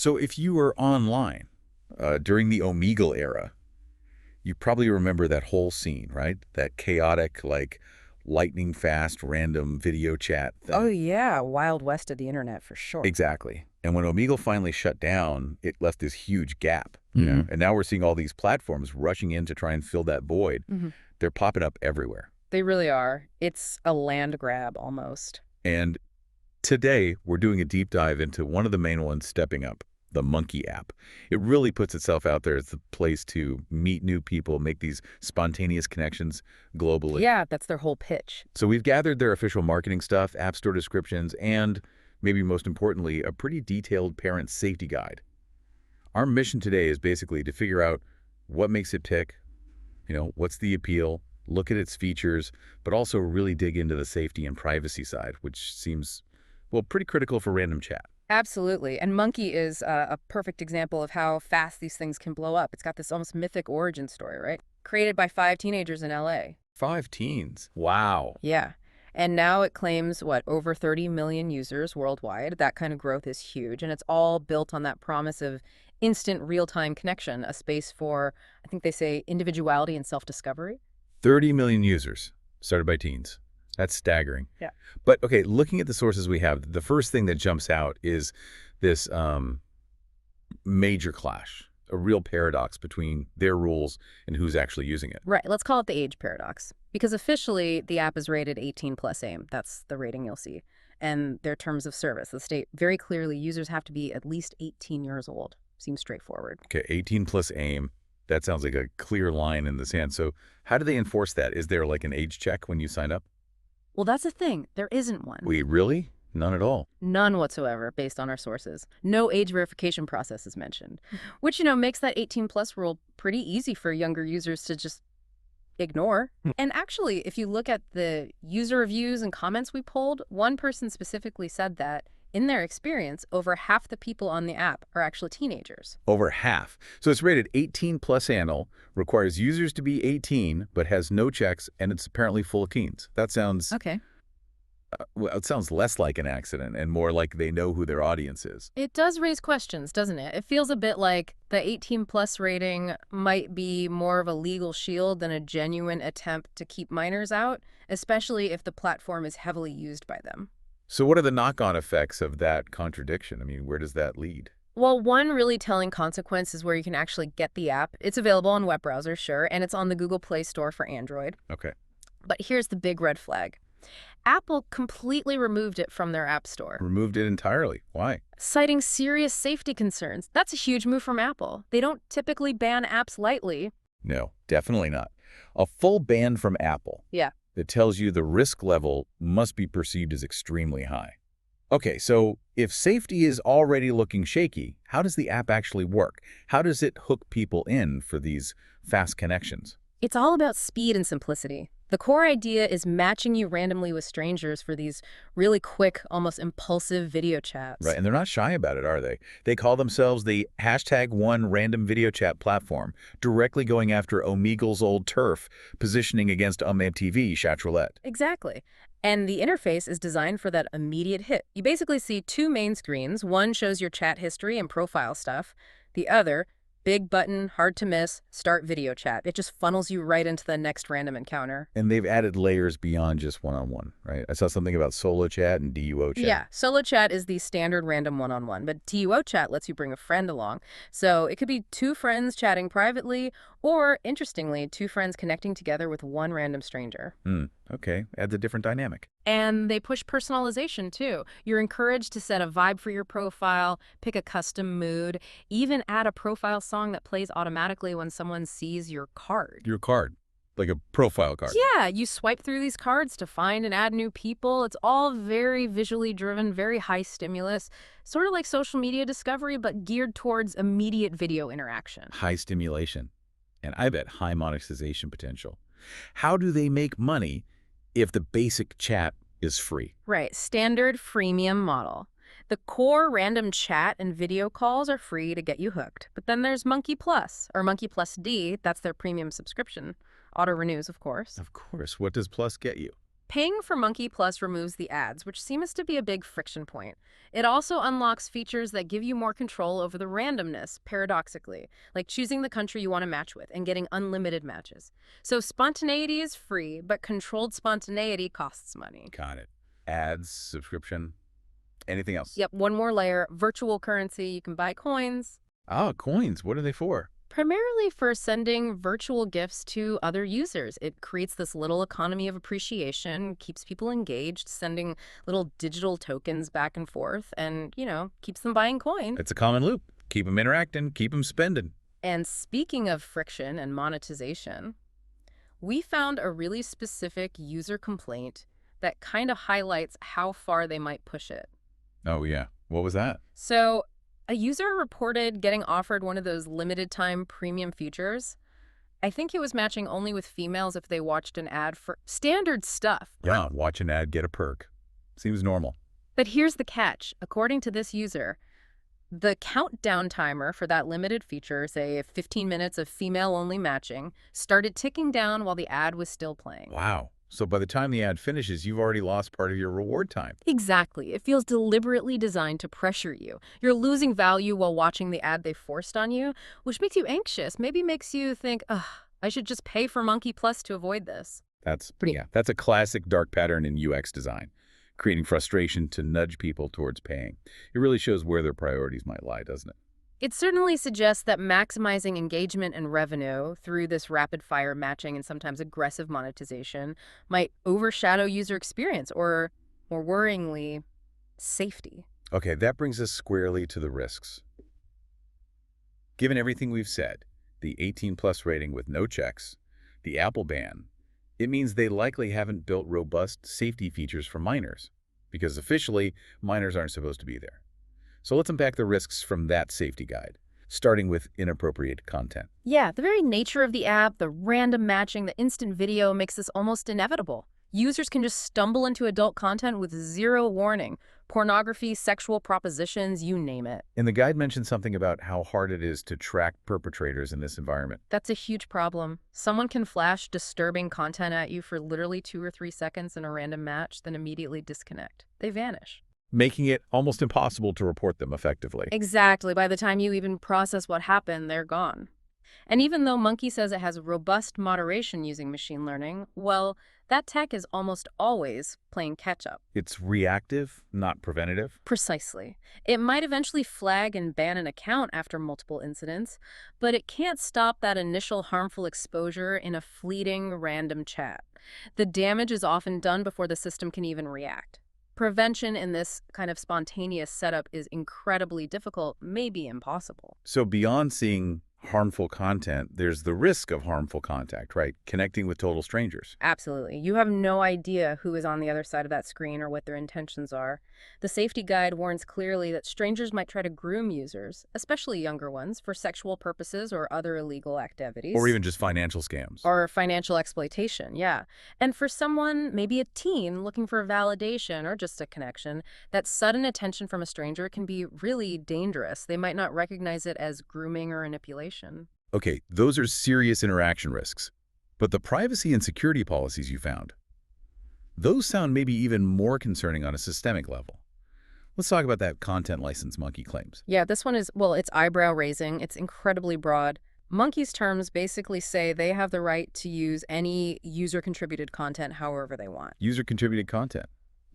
So if you were online during the Omegle era, you probably remember that whole scene, right? That chaotic, like, lightning fast, random video chat Oh, thing. yeah, Wild West of the internet for sure. Exactly. And when Omegle finally shut down, it left this huge gap, Hmm. And now we're seeing all these platforms rushing in to try and fill that void. Hmm. They're popping up everywhere. They really are. It's a land grab almost. And today, we're doing a deep dive into one of the main ones stepping up, the Monkey app. It really puts itself out there as the place to meet new people, make these spontaneous connections globally. Yeah, that's their whole pitch. So we've gathered their official marketing stuff, app store descriptions, and, maybe most importantly, a pretty detailed parent safety guide. Our mission today is basically to figure out what makes it tick, what's the appeal, look at its features, but also really dig into the safety and privacy side, which seems, well, pretty critical for random chat. Absolutely. And Monkey is a perfect example of how fast these things can blow up. It's got this almost mythic origin story, right? Created by 5 teenagers in LA. 5 teens. Wow. Yeah. And now it claims, what, over 30 million users worldwide. That kind of growth is huge. And it's all built on that promise of instant real-time connection, a space for, I think they say, individuality and self-discovery. 30 million users, started by teens. That's staggering. Yeah. But, okay, looking at the sources we have, the first thing that jumps out is this major clash, a real paradox between their rules and who's actually using it. Right. Let's call it the age paradox. Because officially, the app is rated 18 plus AIM. That's the rating you'll see. And their terms of service, the state very clearly users have to be at least 18 years old. Seems straightforward. Okay, 18 plus AIM. That sounds like a clear line in the sand. So how do they enforce that? Is there like an age check when you sign up? Well, that's the thing. There isn't one. Wait, really? None at all. None whatsoever, based on our sources. No age verification process is mentioned, which, makes that 18 plus rule pretty easy for younger users to just ignore. And actually, if you look at the user reviews and comments we polled, one person specifically said that in their experience, over half the people on the app are actually teenagers. Over half. So it's rated 18 plus anal, requires users to be 18, but has no checks, and it's apparently full of teens. That sounds, Okay. well, it sounds less like an accident and more like they know who their audience is. It does raise questions, doesn't it? It feels a bit like the 18 plus rating might be more of a legal shield than a genuine attempt to keep minors out, especially if the platform is heavily used by them. So what are the knock-on effects of that contradiction? I mean, where does that lead? Well, one really telling consequence is where you can actually get the app. It's available on web browsers, sure, and it's on the Google Play Store for Android. Okay. But here's the big red flag. Apple completely removed it from their App Store, Removed it entirely. Why? citing serious safety concerns. That's a huge move from Apple. They don't typically ban apps lightly. No, definitely not. A full ban from Apple. Yeah. That tells you the risk level must be perceived as extremely high. Okay, so if safety is already looking shaky, how does the app actually work? How does it hook people in for these fast connections? It's all about speed and simplicity. The core idea is matching you randomly with strangers for these really quick, almost impulsive video chats. Right, and they're not shy about it, are they? They call themselves the #1 random video chat platform, directly going after Omegle's old turf, positioning against MTV chat roulette. Exactly. And the interface is designed for that immediate hit. You basically see two main screens. One shows your chat history and profile stuff. The other, big button, hard to miss, start video chat. It just funnels you right into the next random encounter. And they've added layers beyond just one-on-one, right? I saw something about solo chat and DUO chat. Yeah, solo chat is the standard random one-on-one, but TUO chat lets you bring a friend along. So it could be two friends chatting privately, or, interestingly, two friends connecting together with one random stranger. Okay, adds a different dynamic. And they push personalization, too. You're encouraged to set a vibe for your profile, pick a custom mood, even add a profile song that plays automatically when someone sees your card. Your card, like a profile card. Yeah, you swipe through these cards to find and add new people. It's all very visually driven, very high stimulus, sort of like social media discovery, but geared towards immediate video interaction. High stimulation, and I bet high monetization potential. How do they make money if the basic chat is free? Right, standard freemium model. The core random chat and video calls are free to get you hooked. But then there's Monkey Plus, or Monkey Plus D, that's their premium subscription. Auto renews, of course. Of course. What does Plus get you? Paying for Monkey Plus removes the ads, which seems to be a big friction point. It also unlocks features that give you more control over the randomness, paradoxically, like choosing the country you want to match with and getting unlimited matches. So spontaneity is free, but controlled spontaneity costs money. Got it. Ads, subscription, anything else? Yep, one more layer, virtual currency. You can buy coins. Oh, coins. What are they for? Primarily for sending virtual gifts to other users. It creates this little economy of appreciation, keeps people engaged, sending little digital tokens back and forth, and, keeps them buying coin. It's a common loop. Keep them interacting, keep them spending. And speaking of friction and monetization, we found a really specific user complaint that kind of highlights how far they might push it. Oh, yeah. What was that? So, a user reported getting offered one of those limited time premium features. I think it was matching only with females if they watched an ad for standard stuff. Yeah, watch an ad, get a perk. Seems normal. But here's the catch. According to this user, the countdown timer for that limited feature, say 15 minutes of female-only matching, started ticking down while the ad was still playing. Wow. So by the time the ad finishes, you've already lost part of your reward time. Exactly. It feels deliberately designed to pressure you. You're losing value while watching the ad they forced on you, which makes you anxious, maybe makes you think, ugh, I should just pay for Monkey Plus to avoid this. That's a classic dark pattern in UX design, creating frustration to nudge people towards paying. It really shows where their priorities might lie, doesn't it? It certainly suggests that maximizing engagement and revenue through this rapid-fire matching and sometimes aggressive monetization might overshadow user experience or, more worryingly, safety. Okay, that brings us squarely to the risks. Given everything we've said, the 18-plus rating with no checks, the Apple ban, it means they likely haven't built robust safety features for minors, because officially, minors aren't supposed to be there. So let's unpack the risks from that safety guide, starting with inappropriate content. Yeah, the very nature of the app, the random matching, the instant video makes this almost inevitable. Users can just stumble into adult content with zero warning. Pornography, sexual propositions, you name it. And the guide mentions something about how hard it is to track perpetrators in this environment. That's a huge problem. Someone can flash disturbing content at you for literally 2 or 3 seconds in a random match, then immediately disconnect. They vanish. Making it almost impossible to report them effectively. Exactly. By the time you even process what happened, they're gone. And even though Monkey says it has robust moderation using machine learning, well, that tech is almost always playing catch-up. It's reactive, not preventative. Precisely. It might eventually flag and ban an account after multiple incidents, but it can't stop that initial harmful exposure in a fleeting random chat. The damage is often done before the system can even react. Prevention in this kind of spontaneous setup is incredibly difficult, maybe impossible. So beyond seeing harmful content, there's the risk of harmful contact, right? Connecting with total strangers. Absolutely. You have no idea who is on the other side of that screen or what their intentions are. The safety guide warns clearly that strangers might try to groom users, especially younger ones, for sexual purposes or other illegal activities. Or even just financial scams. Or financial exploitation, yeah. And for someone, maybe a teen, looking for validation or just a connection, that sudden attention from a stranger can be really dangerous. They might not recognize it as grooming or manipulation. Okay, those are serious interaction risks. But the privacy and security policies you found, those sound maybe even more concerning on a systemic level. Let's talk about that content license Monkey claims. Yeah, this one is, well, it's eyebrow-raising. It's incredibly broad. Monkey's terms basically say they have the right to use any user-contributed content however they want. User-contributed content,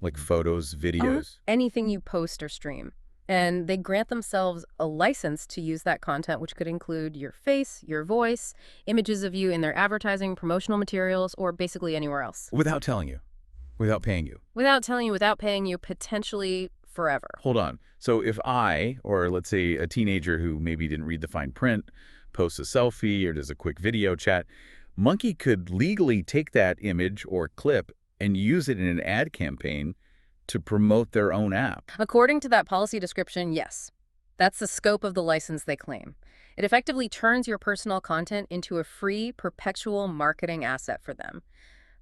like photos, videos. Anything you post or stream. And they grant themselves a license to use that content, which could include your face, your voice, images of you in their advertising, promotional materials, or basically anywhere else. Without telling you, without paying you. Without telling you, without paying you, potentially forever. Hold on. So if I, or let's say a teenager who maybe didn't read the fine print, posts a selfie or does a quick video chat, Monkey could legally take that image or clip and use it in an ad campaign to promote their own app. According to that policy description, yes. That's the scope of the license they claim. It effectively turns your personal content into a free, perpetual marketing asset for them.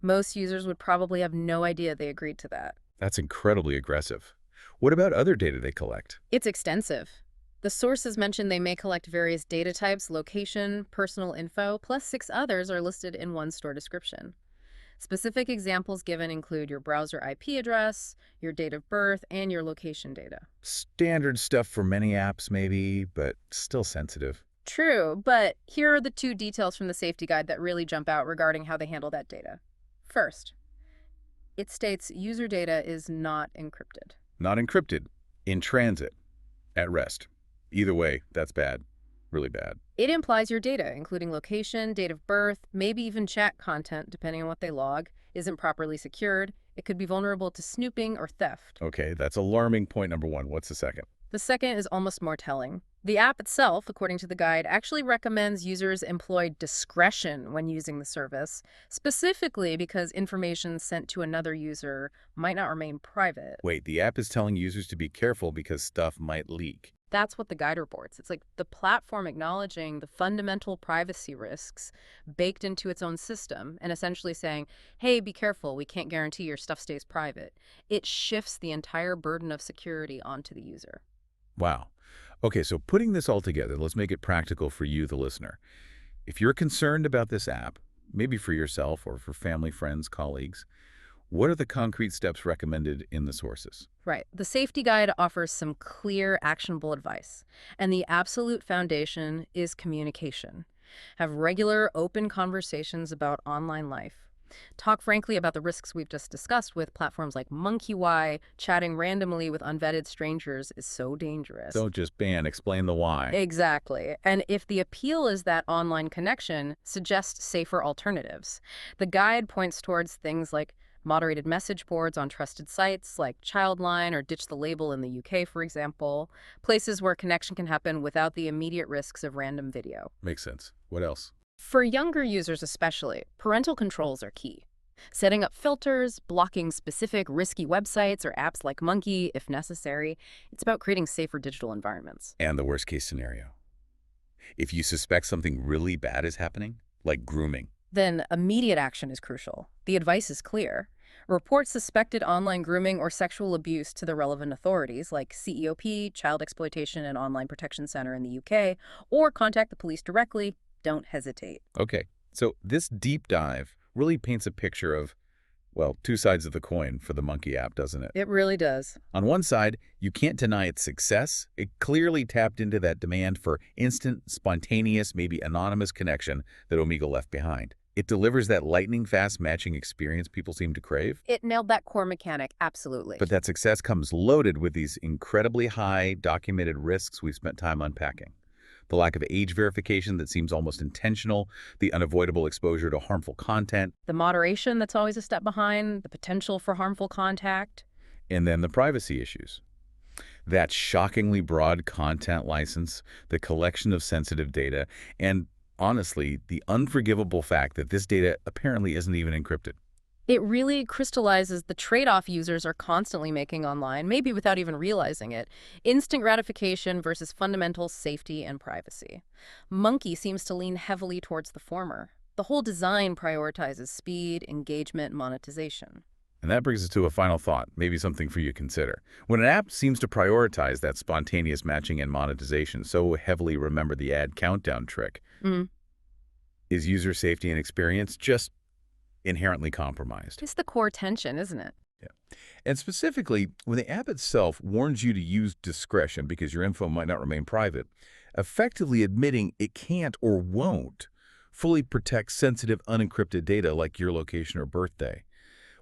Most users would probably have no idea they agreed to that. That's incredibly aggressive. What about other data they collect? It's extensive. The sources mention they may collect various data types, location, personal info, plus 6 others are listed in one store description. Specific examples given include your browser IP address, your date of birth, and your location data. Standard stuff for many apps maybe, but still sensitive. True, but here are the two details from the safety guide that really jump out regarding how they handle that data. First, it states user data is not encrypted. Not encrypted, in transit, at rest. Either way, that's bad. Really bad. It implies your data, including location, date of birth, maybe even chat content, depending on what they log, isn't properly secured. It could be vulnerable to snooping or theft. Okay, that's alarming point number one. What's the second? The second is almost more telling. The app itself, according to the guide, actually recommends users employ discretion when using the service, specifically because information sent to another user might not remain private. Wait, the app is telling users to be careful because stuff might leak. That's what the guide reports. It's like the platform acknowledging the fundamental privacy risks baked into its own system and essentially saying, hey, be careful, we can't guarantee your stuff stays private. It shifts the entire burden of security onto the user. Wow. Okay, so putting this all together, let's make it practical for you, the listener. If you're concerned about this app, maybe for yourself or for family, friends, colleagues, what are the concrete steps recommended in the sources? Right. The safety guide offers some clear, actionable advice. And the absolute foundation is communication. Have regular, open conversations about online life. Talk frankly about the risks we've just discussed with platforms like MonkeyY. Chatting randomly with unvetted strangers is so dangerous. Don't just ban, explain the why. Exactly. And if the appeal is that online connection, suggest safer alternatives. The guide points towards things like moderated message boards on trusted sites like Childline or Ditch the Label in the UK, for example, places where connection can happen without the immediate risks of random video. Makes sense. What else? For younger users especially, parental controls are key. Setting up filters, blocking specific risky websites or apps like Monkey if necessary. It's about creating safer digital environments. And the worst case scenario. If you suspect something really bad is happening, like grooming, Then immediate action is crucial. The advice is clear. Report suspected online grooming or sexual abuse to the relevant authorities like CEOP, Child Exploitation and Online Protection Center in the UK, or contact the police directly. Don't hesitate. okay, so this deep dive really paints a picture of, well, two sides of the coin for the Monkey app, doesn't it? It really does. On one side, you can't deny its success. It clearly tapped into that demand for instant, spontaneous, maybe anonymous connection that Omegle left behind. It delivers that lightning-fast matching experience people seem to crave. It nailed that core mechanic, absolutely. But that success comes loaded with these incredibly high documented risks we've spent time unpacking. The lack of age verification that seems almost intentional, the unavoidable exposure to harmful content, The moderation that's always a step behind, the potential for harmful contact. and then the privacy issues. That shockingly broad content license, the collection of sensitive data, and honestly, the unforgivable fact that this data apparently isn't even encrypted. It really crystallizes the trade-off users are constantly making online, maybe without even realizing it. Instant gratification versus fundamental safety and privacy. Monkey seems to lean heavily towards the former. The whole design prioritizes speed, engagement, monetization. And that brings us to a final thought, maybe something for you to consider. When an app seems to prioritize that spontaneous matching and monetization so heavily, remember the ad countdown trick, Mm. is user safety and experience just inherently compromised? It's the core tension, isn't it? Yeah. And specifically, when the app itself warns you to use discretion because your info might not remain private, effectively admitting it can't or won't fully protect sensitive unencrypted data like your location or birthday.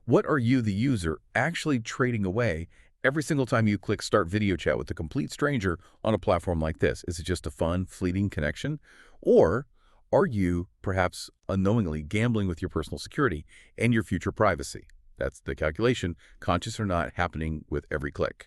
What are you, the user, actually trading away every single time you click Start Video Chat with a complete stranger on a platform like this? Is it just a fun, fleeting connection? Or are you, perhaps unknowingly, gambling with your personal security and your future privacy? That's the calculation, conscious or not, happening with every click.